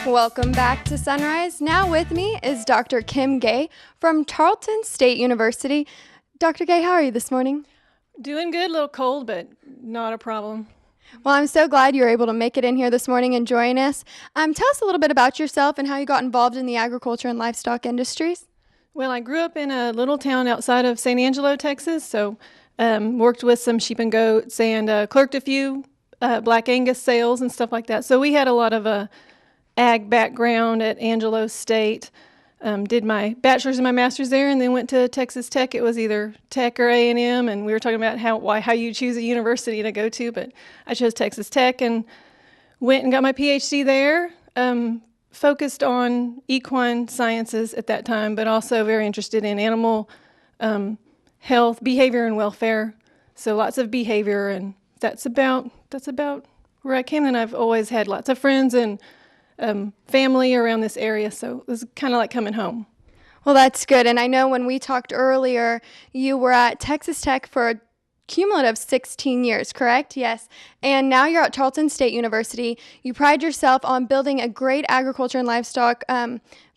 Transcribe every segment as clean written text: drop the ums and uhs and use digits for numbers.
Welcome back to Sunrise. Now with me is Dr. Kim Guay from Tarleton State University. Dr. Guay, how are you this morning? Doing good, a little cold, but not a problem. Well, I'm so glad you're able to make it in here this morning and join us. Tell us a little bit about yourself and how you got involved in the agriculture and livestock industries. Well, I grew up in a little town outside of San Angelo, Texas, so worked with some sheep and goats and clerked a few Black Angus sales and stuff like that. So we had a lot of ag background at Angelo State. Did my bachelor's and my master's there, and then went to Texas Tech. It was either Tech or A&M, and we were talking about how you choose a university to go to, but I chose Texas Tech and went and got my PhD there. Focused on equine sciences at that time, but also very interested in animal health, behavior, and welfare. So lots of behavior, and that's about where I came. And I've always had lots of friends and family around this area, so it was kind of like coming home. Well, that's good. And I know when we talked earlier, you were at Texas Tech for a cumulative 16 years, correct? Yes. And now you're at Tarleton State University. You pride yourself on building a great agriculture and livestock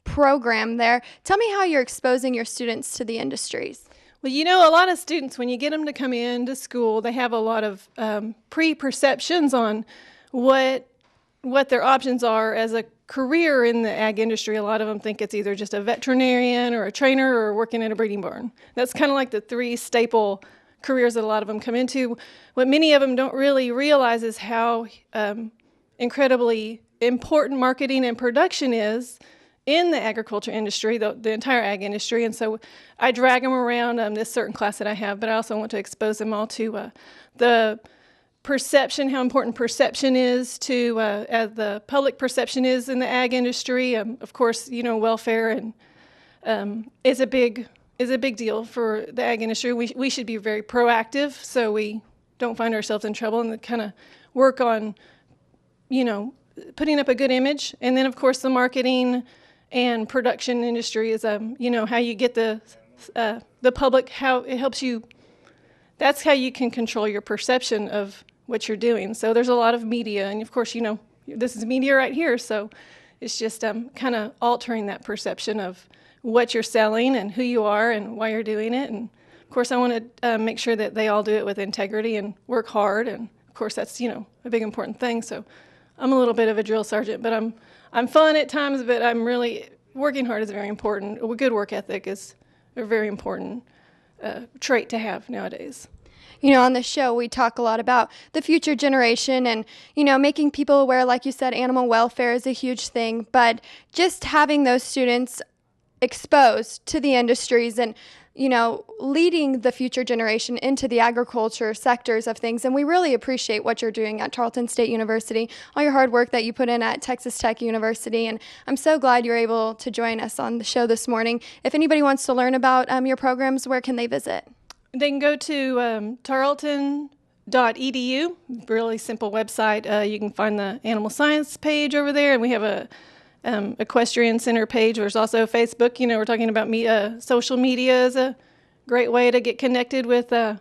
program there. Tell me how you're exposing your students to the industries. Well, you know, a lot of students, when you get them to come into school, they have a lot of preperceptions on what their options are as a career in the ag industry. A lot of them think it's either just a veterinarian or a trainer or working in a breeding barn. That's kind of like the three staple careers that a lot of them come into. What many of them don't really realize is how incredibly important marketing and production is in the agriculture industry, the entire ag industry. And so I drag them around this certain class that I have, but I also want to expose them all to the perception, how important perception is to, as the public perception is in the ag industry. Of course, you know, welfare and is a big deal for the ag industry. We should be very proactive so we don't find ourselves in trouble, and kind of work on, you know, putting up a good image. And then, of course, the marketing and production industry is, you know, how you get the public, how it helps you. That's how you can control your perception of what you're doing. So there's a lot of media, and of course, you know, this is media right here. So it's just kind of altering that perception of what you're selling and who you are and why you're doing it. And of course, I want to make sure that they all do it with integrity and work hard. And of course, that's, you know, a big important thing. So I'm a little bit of a drill sergeant, but I'm fun at times, but I'm really working hard is very important. A good work ethic is a very important trait to have nowadays. You know, on the show, we talk a lot about the future generation and, you know, making people aware, like you said, animal welfare is a huge thing, but just having those students exposed to the industries and, you know, leading the future generation into the agriculture sectors of things. And we really appreciate what you're doing at Tarleton State University, all your hard work that you put in at Texas Tech University. And I'm so glad you're able to join us on the show this morning. If anybody wants to learn about your programs, where can they visit? They can go to tarleton.edu, really simple website. You can find the animal science page over there, and we have a equestrian center page. There's also Facebook. You know, we're talking about social media is a great way to get connected with the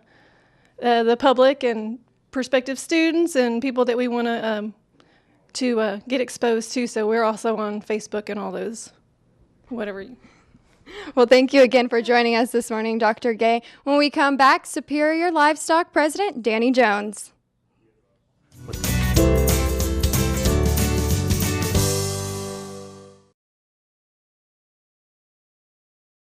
public and prospective students and people that we want to get exposed to. So we're also on Facebook and all those, whatever. Well, thank you again for joining us this morning, Dr. Guay. When we come back, Superior Livestock President Danny Jones.